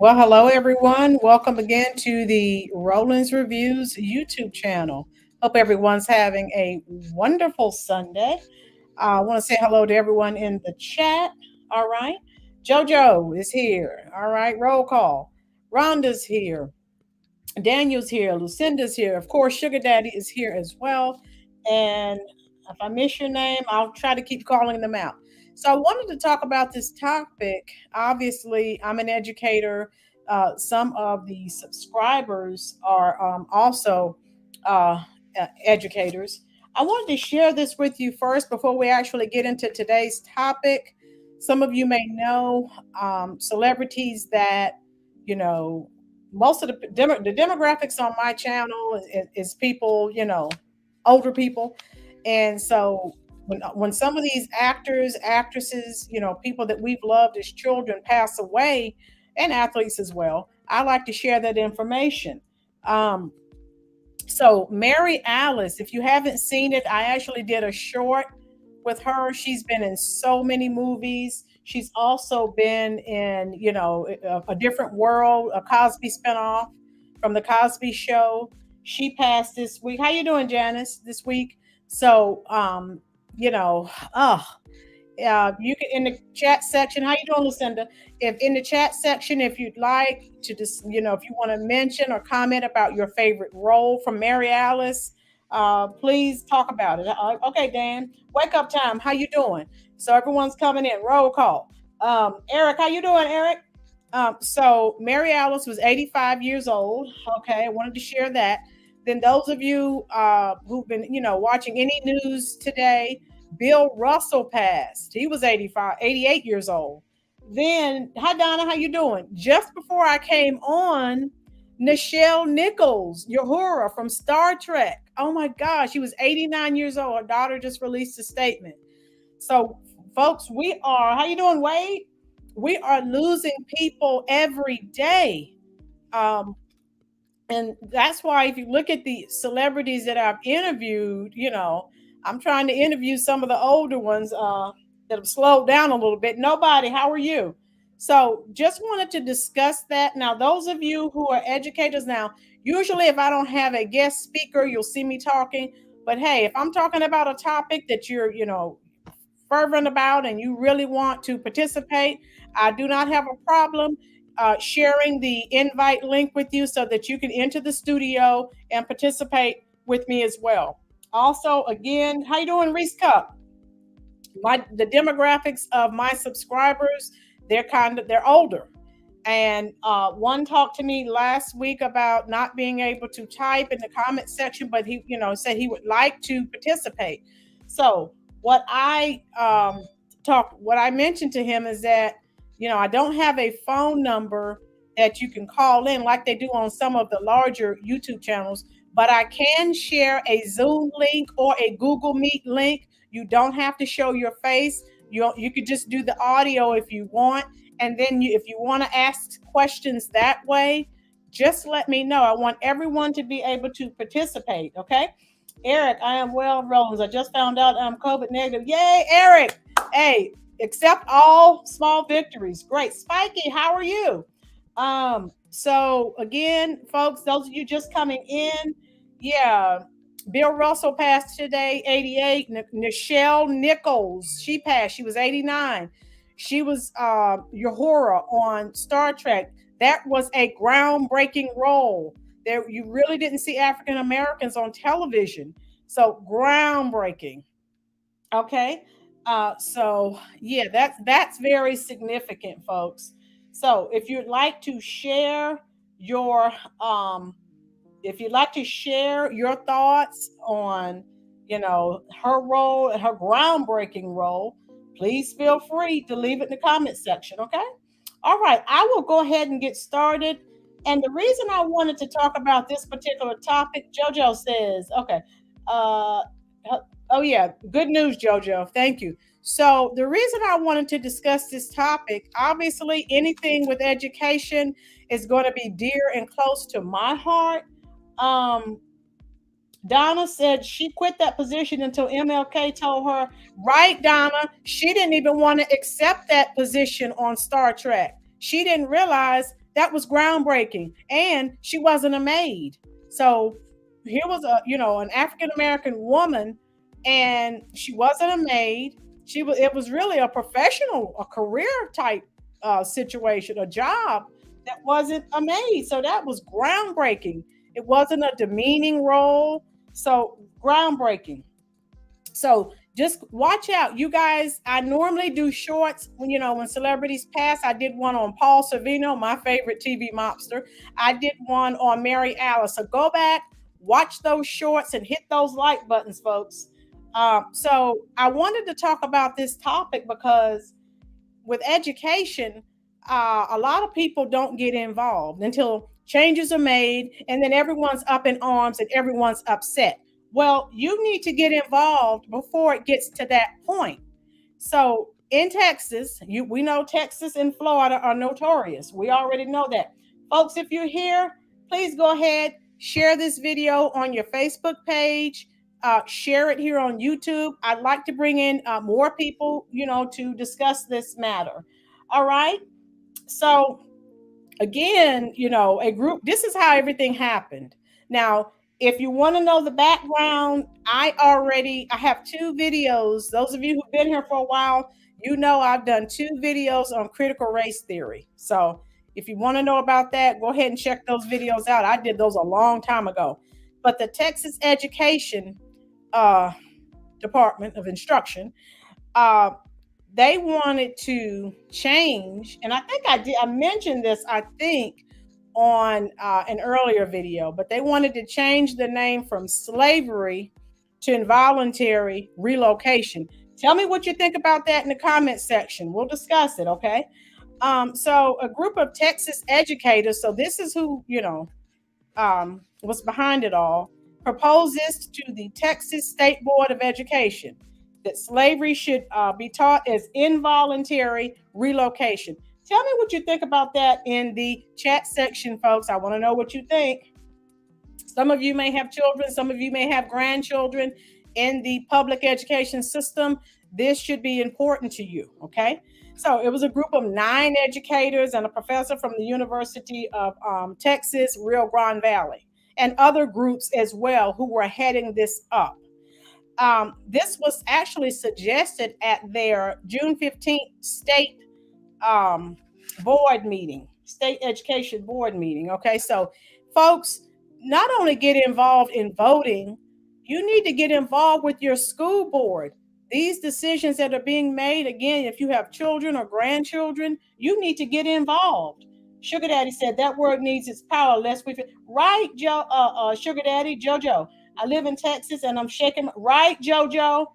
Well, hello everyone. Welcome again to the Roland's Reviews YouTube channel. Hope everyone's having a wonderful Sunday. I want to say hello to everyone in the chat. All right. JoJo is here. All right. Roll call. Rhonda's here. Daniel's here. Lucinda's here. Of course, Sugar Daddy is here as well. And if I miss your name, I'll try to keep calling them out. So I wanted to talk about this topic. Obviously, I'm an educator. Some of the subscribers are also uh, educators. I wanted to share this with you first before we actually get into today's topic. Some of you may know celebrities that, you know, most of the demographics on my channel is people, older people. And so when some of these actors, actresses, people that we've loved as children pass away, and athletes as well, I like to share that information. Um, so Mary Alice, if you haven't seen it, I actually did a short with her. She's been in so many movies. She's also been in, a different world, a Cosby spinoff from the Cosby Show. She passed this week. How you doing, Janice? This week. So, you know, oh, you can in the chat section. How you doing, Lucinda? If in the chat section, if you'd like to just, if you want to mention or comment about your favorite role from Mary Alice, please talk about it. Okay, Dan, wake up time. How you doing? So everyone's coming in. Roll call. Eric, how you doing, Eric? So Mary Alice was 85 years old. Okay, I wanted to share that. Then those of you who've been, watching any news today, Bill Russell passed. He was 88 years old. Then, hi Donna, how you doing? Just before I came on, Nichelle Nichols, Uhura from Star Trek. Oh my gosh, she was 89 years old. Her daughter just released a statement. So, folks, we are, how you doing, Wade? We are losing people every day. And that's why if you look at the celebrities that I've interviewed, I'm trying to interview some of the older ones that have slowed down a little bit. Nobody, how are you? So just wanted to discuss that. Now, those of you who are educators, now, usually if I don't have a guest speaker, you'll see me talking. But hey, if I'm talking about a topic that you're, fervent about and you really want to participate, I do not have a problem sharing the invite link with you so that you can enter the studio and participate with me as well. Also, again, how you doing, Reese Cup? The demographics of my subscribers, they're older. And one talked to me last week about not being able to type in the comment section, but he, said he would like to participate. So what I mentioned to him is that, I don't have a phone number that you can call in like they do on some of the larger YouTube channels, but I can share a Zoom link or a Google Meet link. You don't have to show your face. You could just do the audio if you want. And then if you want to ask questions that way, just let me know. I want everyone to be able to participate, okay? Eric, I am well, Rollins. I just found out I'm COVID negative. Yay, Eric. Hey, accept all small victories. Great. Spiky, how are you? So again, folks, those of you just coming in, yeah, Bill Russell passed today, 88. Nichelle Nichols, she passed. She was 89. She was Uhura on Star Trek. That was a groundbreaking role. There, you really didn't see African Americans on television. So groundbreaking. Okay. So yeah, that's very significant, folks. So if you'd like to share your if you'd like to share your thoughts on, her role, her groundbreaking role, please feel free to leave it in the comment section. Okay. All right. I will go ahead and get started. And the reason I wanted to talk about this particular topic, JoJo says, okay, oh yeah, good news, JoJo. Thank you. So the reason I wanted to discuss this topic, obviously anything with education is going to be dear and close to my heart. Donna said she quit that position until MLK told her, right, Donna, she didn't even want to accept that position on Star Trek. She didn't realize That was groundbreaking. And she wasn't a maid. So here was an African American woman, and she wasn't a maid. It was really a professional, a career type situation, a job that wasn't a maid. So that was groundbreaking. It wasn't a demeaning role. So groundbreaking. So just watch out, you guys. I normally do shorts when celebrities pass. I did one on Paul Sorvino, my favorite TV mobster. I did one on Mary Alice. So go back, watch those shorts, and hit those like buttons, folks. So I wanted to talk about this topic because with education, a lot of people don't get involved until changes are made, and then everyone's up in arms and everyone's upset. Well, you need to get involved before it gets to that point. So in Texas, we know Texas and Florida are notorious. We already know that. Folks, if you're here, please go ahead, share this video on your Facebook page, share it here on YouTube. I'd like to bring in more people, to discuss this matter. All right. So again, a group, this is how everything happened. Now, if you want to know the background, I have 2 videos. Those of you who've been here for a while, I've done 2 videos on critical race theory. So if you want to know about that, go ahead and check those videos out. I did those a long time ago. But the Texas Education Department of Instruction, they wanted to change, and I think I mentioned this, I think, on an earlier video, but they wanted to change the name from slavery to involuntary relocation. Tell me what you think about that in the comment section. We'll discuss it, okay? So a group of Texas educators, so this is who, was behind it all, proposed this to the Texas State Board of Education, that slavery should be taught as involuntary relocation. Tell me what you think about that in the chat section, folks. I want to know what you think. Some of you may have children. Some of you may have grandchildren in the public education system. This should be important to you, okay? So it was a group of 9 educators and a professor from the University of Texas, Rio Grande Valley, and other groups as well who were heading this up. This was actually suggested at their June 15th state board meeting, state education board meeting. Okay, so folks, not only get involved in voting, you need to get involved with your school board. These decisions that are being made, again, if you have children or grandchildren, you need to get involved. Sugar Daddy said that word needs its power, lest we right, Sugar Daddy, JoJo. I live in Texas and I'm shaking. Right, JoJo?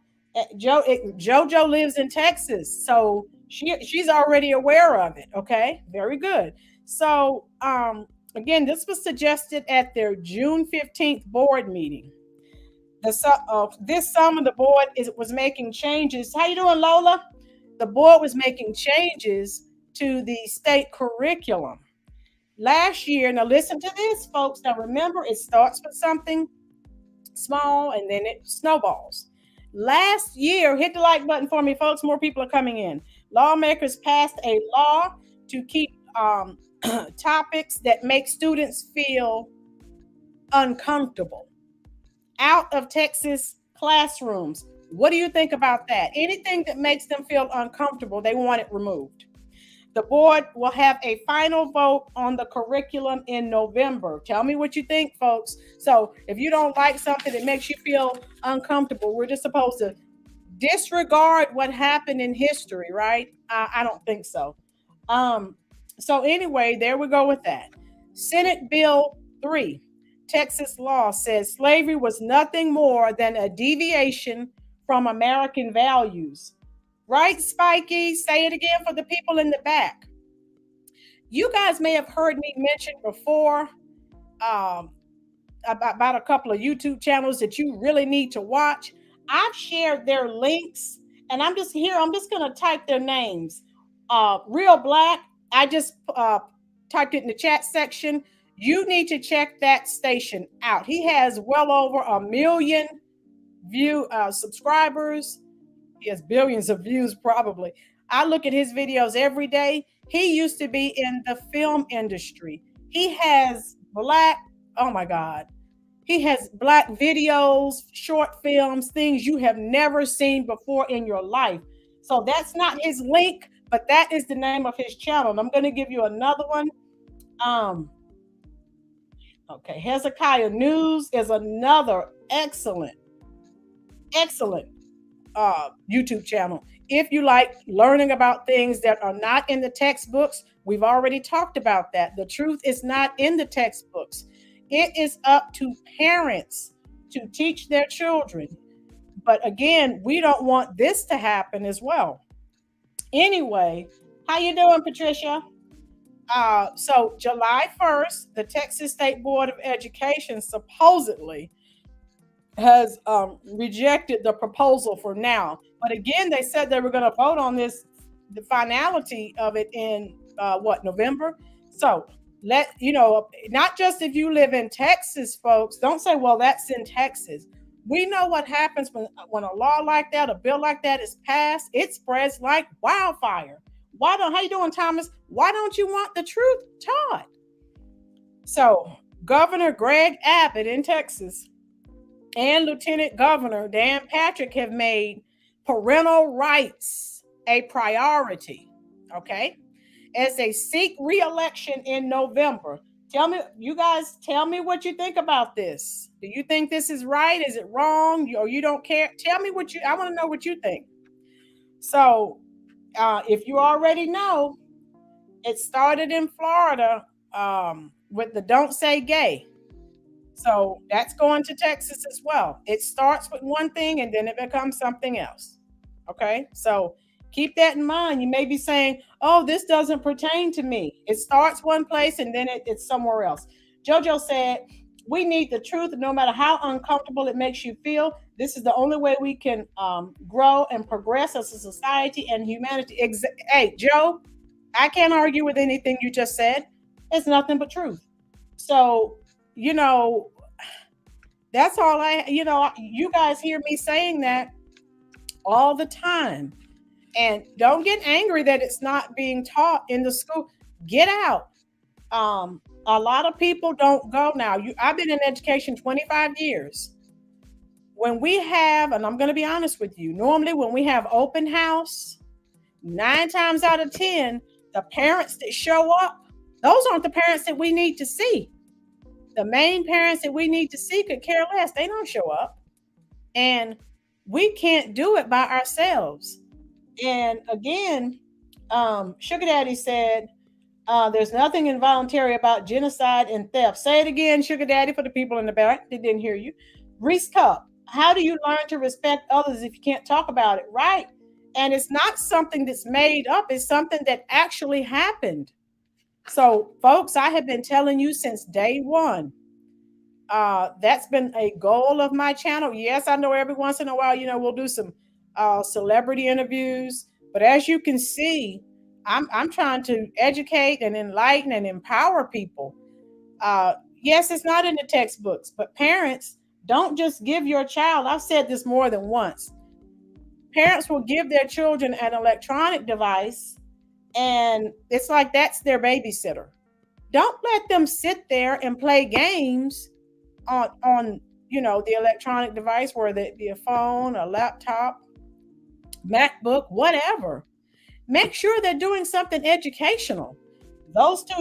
JoJo lives in Texas, so she's already aware of it. Okay, very good. So again, this was suggested at their June 15th board meeting. This summer, the board was making changes. How you doing, Lola? The board was making changes to the state curriculum last year. Now listen to this, folks. Now remember, it starts with something small and then it snowballs. Last year, hit the like button for me, folks. More people are coming in. Lawmakers passed a law to keep topics that make students feel uncomfortable out of Texas classrooms. What do you think about that? Anything that makes them feel uncomfortable, they want it removed. The board will have a final vote on the curriculum in November. Tell me what you think, folks. So if you don't like something that makes you feel uncomfortable, we're just supposed to disregard what happened in history, right? I don't think so. So anyway, there we go with that. Senate Bill 3, Texas law, says slavery was nothing more than a deviation from American values. Right, Spiky? Say it again for the people in the back. You guys may have heard me mention before about a couple of YouTube channels that you really need to watch. I've shared their links, and I'm just going to type their names. Real Black, I just typed it in the chat section. You need to check that station out. He has well over 1 million subscribers. He has billions of views probably. I look at his videos every day. He used to be in the film industry. He has black, oh my God. He has black videos, short films, things you have never seen before in your life. So that's not his link, but that is the name of his channel. And I'm going to give you another one. Um, okay, Hezekiah Newz is another excellent YouTube channel. If you like learning about things that are not in the textbooks, we've already talked about that. The truth is not in the textbooks. It is up to parents to teach their children. But again, we don't want this to happen as well. Anyway, how you doing, Patricia? So July 1st, the Texas State Board of Education supposedly has rejected the proposal for now. But again, they said they were going to vote on this, the finality of it in November. So not just if you live in Texas, folks, don't say, well, that's in Texas. We know what happens when a law like that, a bill like that is passed. It spreads like wildfire. How you doing, Thomas? Why don't you want the truth taught? So Governor Greg Abbott in Texas and Lieutenant Governor Dan Patrick have made parental rights a priority, okay? As they seek re-election in November. Tell me what you think about this. Do you think this is right? Is it wrong? Or you don't care? Tell me I want to know what you think. So, if you already know, it started in Florida with the Don't Say Gay. So that's going to Texas as well. It starts with one thing and then it becomes something else. Okay. So keep that in mind. You may be saying, oh, this doesn't pertain to me. It starts one place and then it's somewhere else. JoJo said, we need the truth no matter how uncomfortable it makes you feel. This is the only way we can grow and progress as a society and humanity. Hey, Joe, I can't argue with anything you just said. It's nothing but truth. So, that's all you guys hear me saying that all the time. And don't get angry that it's not being taught in the school. Get out. A lot of people don't go now. I've been in education 25 years. When we have, and I'm going to be honest with you, normally when we have open house, 9 times out of 10, the parents that show up, those aren't the parents that we need to see. The main parents that we need to see could care less. They don't show up. And we can't do it by ourselves. And again, Sugar Daddy said, there's nothing involuntary about genocide and theft. Say it again, Sugar Daddy, for the people in the back that didn't hear you. Reese Cup, how do you learn to respect others if you can't talk about it? Right. And it's not something that's made up. It's something that actually happened. So, folks, I have been telling you since day one. That's been a goal of my channel. Yes, I know every once in a while, we'll do some celebrity interviews. But as you can see, I'm trying to educate and enlighten and empower people. Yes, it's not in the textbooks, but parents, don't just give your child. I've said this more than once. Parents will give their children an electronic device, and it's like that's their babysitter. Don't let them sit there and play games on the electronic device, whether it be a phone, a laptop, MacBook, whatever. Make sure they're doing something educational. Those 2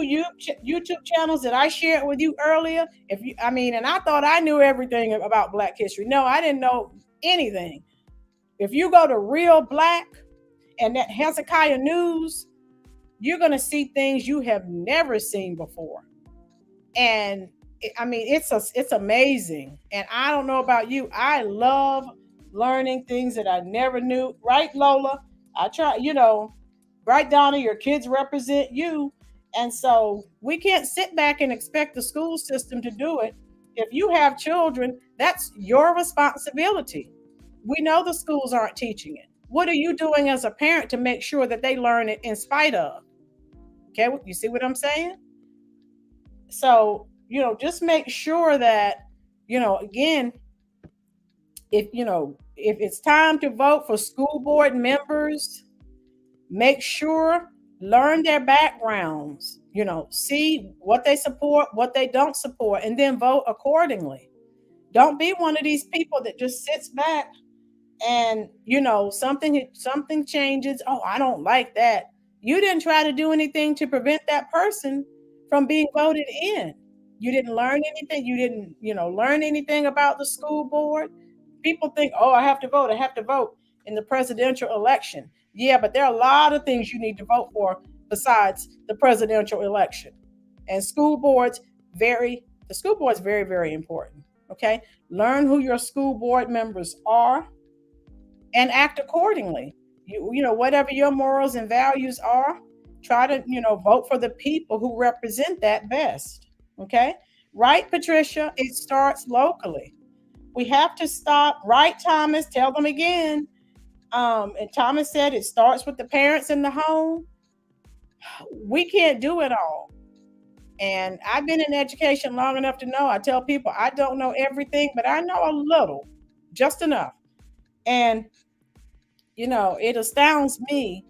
YouTube channels that I shared with you earlier, and I thought I knew everything about Black history. No, I didn't know anything. If you go to Real Black and that Hezekiah Newz, you're going to see things you have never seen before. And it's amazing. And I don't know about you. I love learning things that I never knew. Right, Lola? I try, right, Donna, your kids represent you. And so we can't sit back and expect the school system to do it. If you have children, that's your responsibility. We know the schools aren't teaching it. What are you doing as a parent to make sure that they learn it in spite of? Okay, you see what I'm saying? So, just make sure that, again, if it's time to vote for school board members, Make sure, learn their backgrounds, see what they support, what they don't support, and then vote accordingly. Don't be one of these people that just sits back and something changes. Oh, I don't like that. You didn't try to do anything to prevent that person from being voted in. You didn't learn anything. You didn't learn anything about the school board. People think, oh, I have to vote in the presidential election. Yeah, but there are a lot of things you need to vote for besides the presidential election. And the school board is very, very important. Okay, learn who your school board members are and act accordingly. Whatever your morals and values are, try to vote for the people who represent that best. Okay, right, Patricia? It starts locally. We have to stop. Right, Thomas? Tell them again. And Thomas said it starts with the parents in the home. We can't do it all. And I've been in education long enough to know. I tell people I don't know everything, but I know a little, just enough. And it astounds me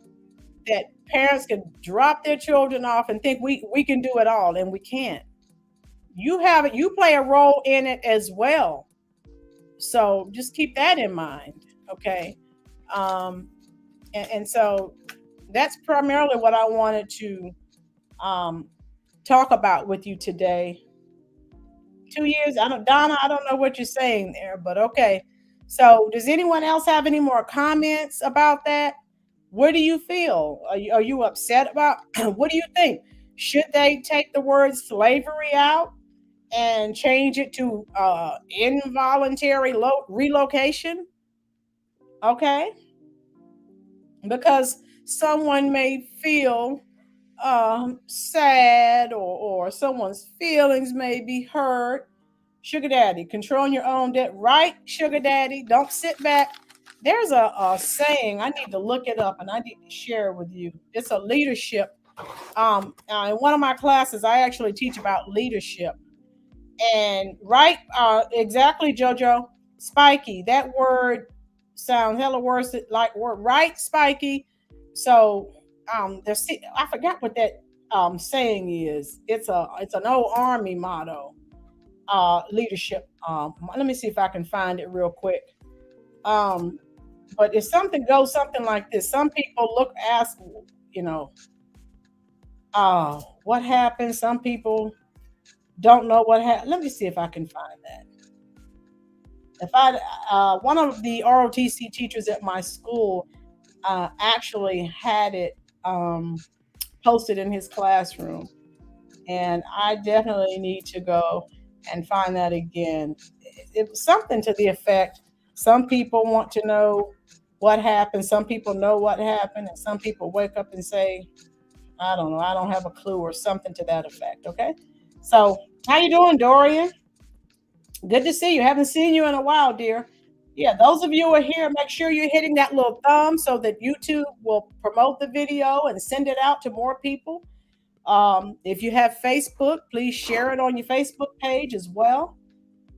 that parents can drop their children off and think we can do it all, and we can't. You play a role in it as well. So just keep that in mind. Okay. Um, and so that's primarily what I wanted to um, talk about with you today. 2 years. Donna, I don't know what you're saying there, but okay. So does anyone else have any more comments about that? What do you feel? Are you upset about what do you think? Should they take the word slavery out and change it to involuntary relocation? Okay. Because someone may feel sad, or someone's feelings may be hurt. Sugar daddy, controlling your own debt. Right, sugar daddy? Don't sit back. There's a saying, I need to look it up and I need to share it with you. It's a leadership. In one of my classes, I actually teach about leadership. And right, exactly, JoJo. Spiky. That word sounds hella worse like word. Right, spiky. So there's I forgot what that saying is. It's an old army motto. Leadership. Let me see if I can find it real quick. Um, but if something goes something like this, some people ask, you know, what happened? Some people don't know what happened. Let me see if I can find that. If I, one of the ROTC teachers at my school actually had it posted in his classroom, and I definitely need to go and find that again. It was something to the effect: some people want to know what happened, some people know what happened, and some people wake up and say, "I don't know, I don't have a clue," or something to that effect. Okay, so how you doing, Dorian? Good to see you. Haven't seen you in a while, dear. Yeah, those of you who are here, make sure you're hitting that little thumb so that YouTube will promote the video and send it out to more people. If you have Facebook, please share it on your Facebook page as well.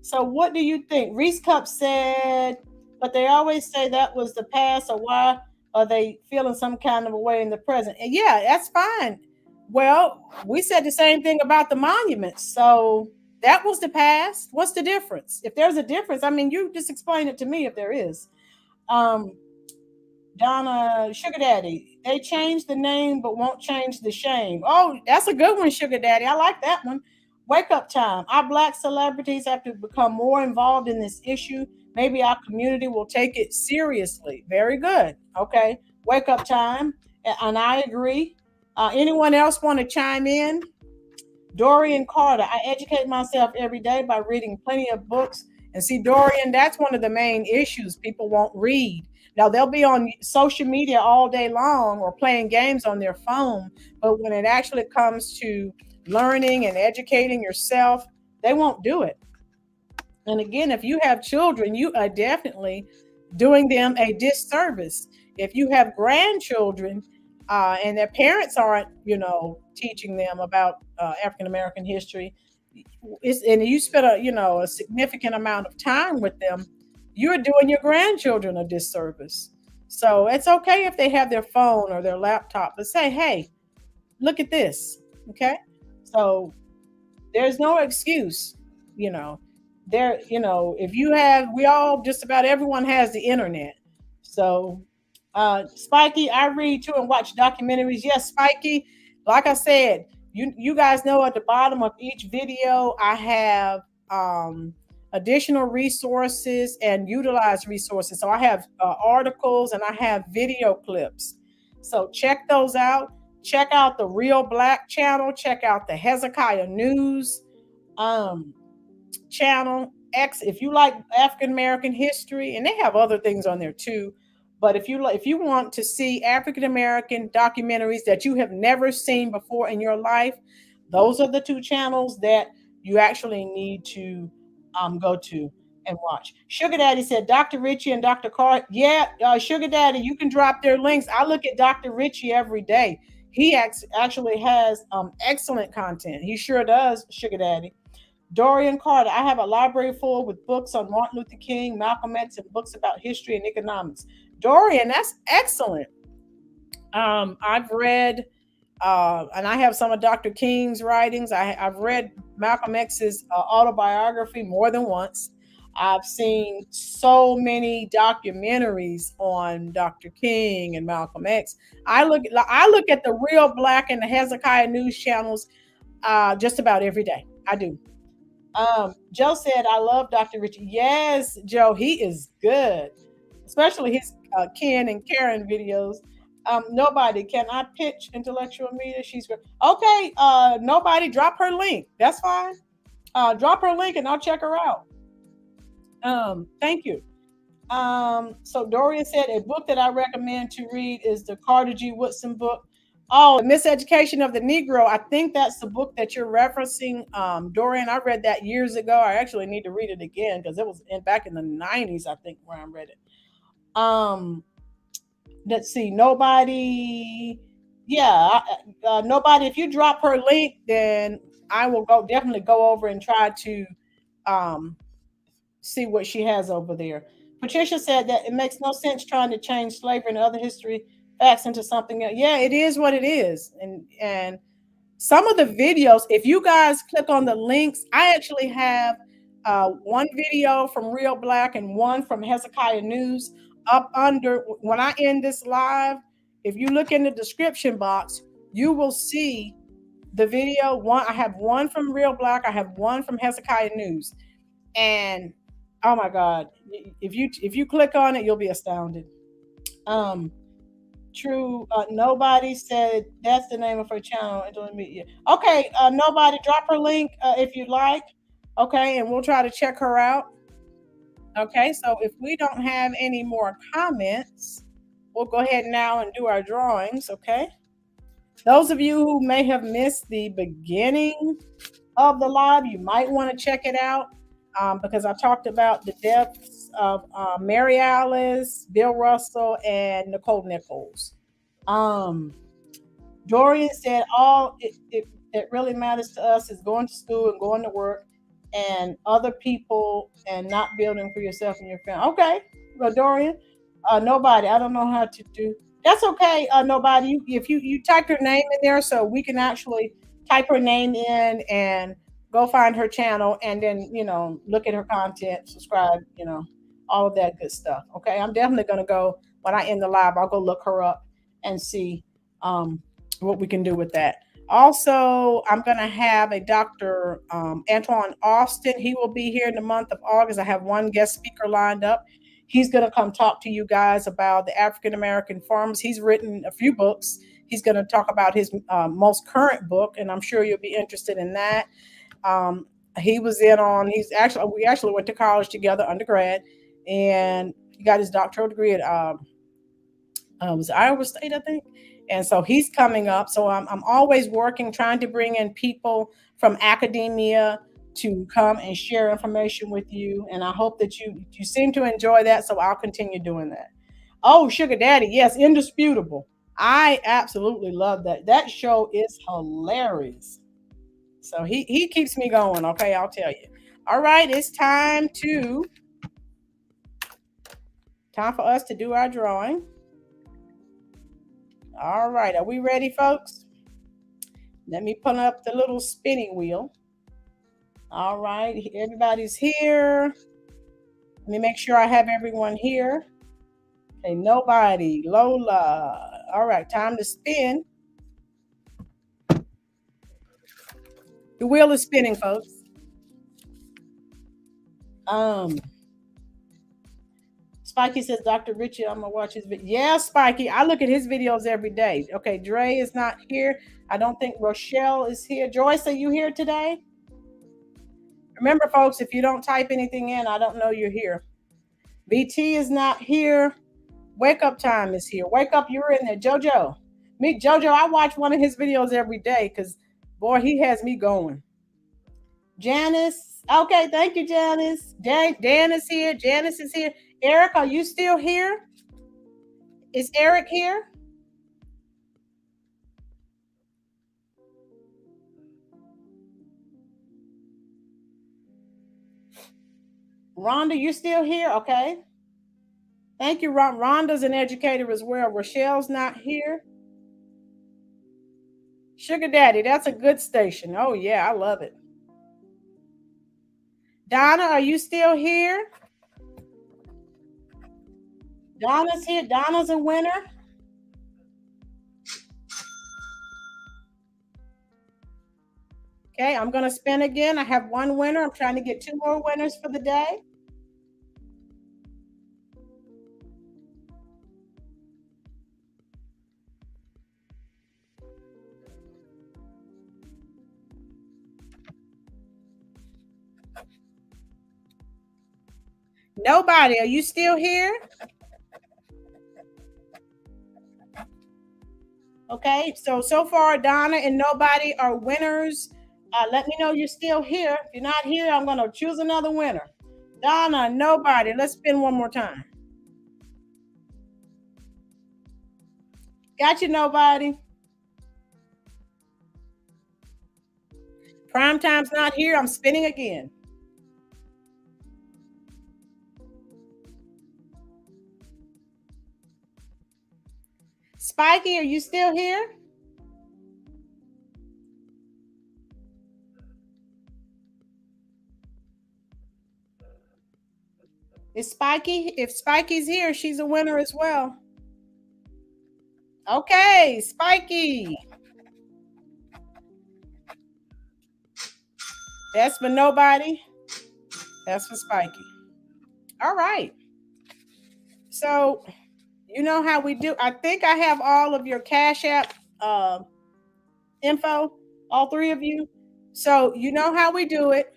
So, what do you think? Reese Cup said, but they always say that was the past, so why are they feeling some kind of a way in the present? And yeah, that's fine. Well, we said the same thing about the monuments. So, that was the past. What's the difference? If there's a difference, I mean, you just explain it to me if there is. Um, Donna, Sugar Daddy, they changed the name but won't change the shame. Oh, that's a good one, Sugar Daddy. I like that one. Wake up time. Our Black celebrities have to become more involved in this issue. Maybe our community will take it seriously. Very good. Okay. Wake up time. And I agree. Anyone else want to chime in? Dorian Carter. I educate myself every day by reading plenty of books. And see, Dorian, that's one of the main issues. People won't read. Now, they'll be on social media all day long or playing games on their phone. But when it actually comes to learning and educating yourself, they won't do it. And again, if you have children, you are definitely doing them a disservice. If you have grandchildren, and their parents aren't, teaching them about African American history, and you spend a significant amount of time with them, you're doing your grandchildren a disservice. So it's okay if they have their phone or their laptop, but say, hey, look at this. Okay. So there's no excuse, you know. There, if you have, we all, just about everyone has the internet. So, Spiky, I read too and watch documentaries. Yes, Spiky, like I said, you guys know at the bottom of each video, I have additional resources and utilized resources. So I have articles and I have video clips. So check those out. Check out the Real Black channel. Check out the Hezekiah Newz um, channel. If you like African American history, and they have other things on there too. But if you want to see African American documentaries that you have never seen before in your life, those are the two channels that you actually need to go to and watch. Sugar Daddy said Dr. Richey and Dr. Carr. Yeah, Sugar Daddy, you can drop their links. I look at Dr. Richey every day. He actually has excellent content. He sure does, Sugar Daddy. Dorian Carter, I have a library full with books on Martin Luther King, Malcolm X, and books about history and economics. Dorian, that's excellent. I've read, and I have some of Dr. King's writings. I've read Malcolm X's autobiography more than once. I've seen so many documentaries on Dr. King and Malcolm X. I look at the Real Black and the Hezekiah News channels just about every day. I do. Joe said, I love Dr. Richey. Yes, Joe, he is good, especially his Ken and Karen videos. Nobody, can I pitch intellectual media? She's good. Okay, nobody, drop her link. That's fine. Drop her link and I'll check her out. Thank you. So Dorian said a book that I recommend to read is the Carter G. Woodson book. Oh, The Miseducation of the Negro. I think that's the book that you're referencing. Dorian, I read that years ago. I actually need to read it again because it was back in the 90s, I think, where I read it. Let's see. Nobody. Yeah, nobody. If you drop her link, then I will definitely go over and try to um, see what she has over there. Patricia said that it makes no sense trying to change slavery and other history facts into something else. Yeah, it is what it is. And some of the videos, if you guys click on the links, I actually have one video from Real Black and one from Hezekiah News up under. When I end this live, if you look in the description box, you will see the video. I have one from Real Black, I have one from Hezekiah News. And oh my God, if you click on it, you'll be astounded. True. Nobody said that's the name of her channel. Okay. Nobody, drop her link if you'd like. Okay, and we'll try to check her out. Okay, so if we don't have any more comments, we'll go ahead now and do our drawings. Okay. Those of you who may have missed the beginning of the live, you might want to check it out because I talked about the deaths of Mary Alice, Bill Russell, and Nicole Nichols. Dorian said all it really matters to us is going to school and going to work and other people and not building for yourself and your family. Okay, well, Dorian, nobody, I don't know how to do. That's okay, nobody. If you type your name in there so we can actually type her name in and go find her channel and then, look at her content, subscribe, all of that good stuff. Okay. I'm definitely going to go when I end the live, I'll go look her up and see what we can do with that. Also, I'm going to have a Dr. Antoine Austin. He will be here in the month of August. I have one guest speaker lined up. He's going to come talk to you guys about the African American farmers. He's written a few books. He's going to talk about his most current book, and I'm sure you'll be interested in that. We actually went to college together, undergrad, and he got his doctoral degree at was Iowa State, I think. And so he's coming up. So I'm always working, trying to bring in people from academia to come and share information with you. And I hope that you seem to enjoy that. So I'll continue doing that. Oh, Sugar Daddy. Yes, indisputable. I absolutely love that. That show is hilarious. So he keeps me going. Okay, I'll tell you. All right, it's time for us to do our drawing. All right, are we ready, folks? Let me pull up the little spinning wheel. All right, everybody's here. Let me make sure I have everyone here. Okay, nobody. Lola. All right, time to spin. The wheel is spinning, folks. Spiky says, Dr. Richey, I'm gonna watch his video. Yeah, Spiky, I look at his videos every day. Okay, Dre is not here. I don't think Rochelle is here. Joyce, are you here today? Remember, folks, if you don't type anything in, I don't know you're here. BT is not here. Wake up time is here. Wake up, you're in there. Jojo. Me, Jojo, I watch one of his videos every day because, boy, he has me going. Janice. Okay, thank you, Janice. Dan is here. Janice is here. Eric, are you still here? Is Eric here? Rhonda, you still here? Okay. Thank you, Rhonda's an educator as well. Rochelle's not here. Sugar Daddy, that's a good station. Oh, yeah, I love it. Donna, are you still here? Donna's here. Donna's a winner. Okay, I'm going to spin again. I have one winner. I'm trying to get two more winners for the day. Nobody, are you still here? Okay, so far, Donna and nobody are winners. Let me know you're still here. If you're not here, I'm going to choose another winner. Donna, nobody. Let's spin one more time. Got you, nobody. Prime time's not here. I'm spinning again. Spiky, are you still here? Is Spiky? If Spiky's here, she's a winner as well. Okay, Spiky. That's for nobody. That's for Spiky. All right. So, you know how we do. I think I have all of your Cash App info, all three of you. So, you know how we do it.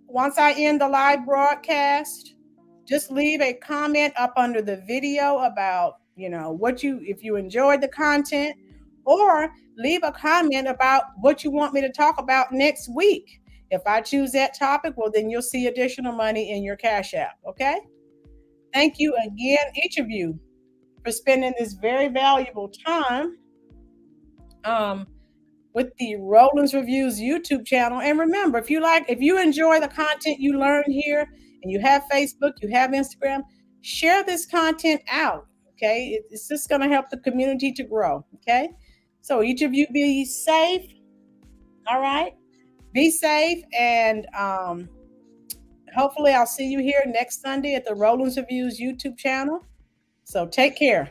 Once I end the live broadcast, just leave a comment up under the video about, if you enjoyed the content, or leave a comment about what you want me to talk about next week. If I choose that topic, well, then you'll see additional money in your Cash App. Okay. Thank you again, each of you, for spending this very valuable time with the Roland's Reviews YouTube channel. And remember, if you enjoy the content you learn here, and you have Facebook, you have Instagram, share this content out. Okay, it's just going to help the community to grow. Okay, so each of you be safe. All right, be safe, and hopefully I'll see you here next Sunday at the Roland's Reviews YouTube channel. So take care.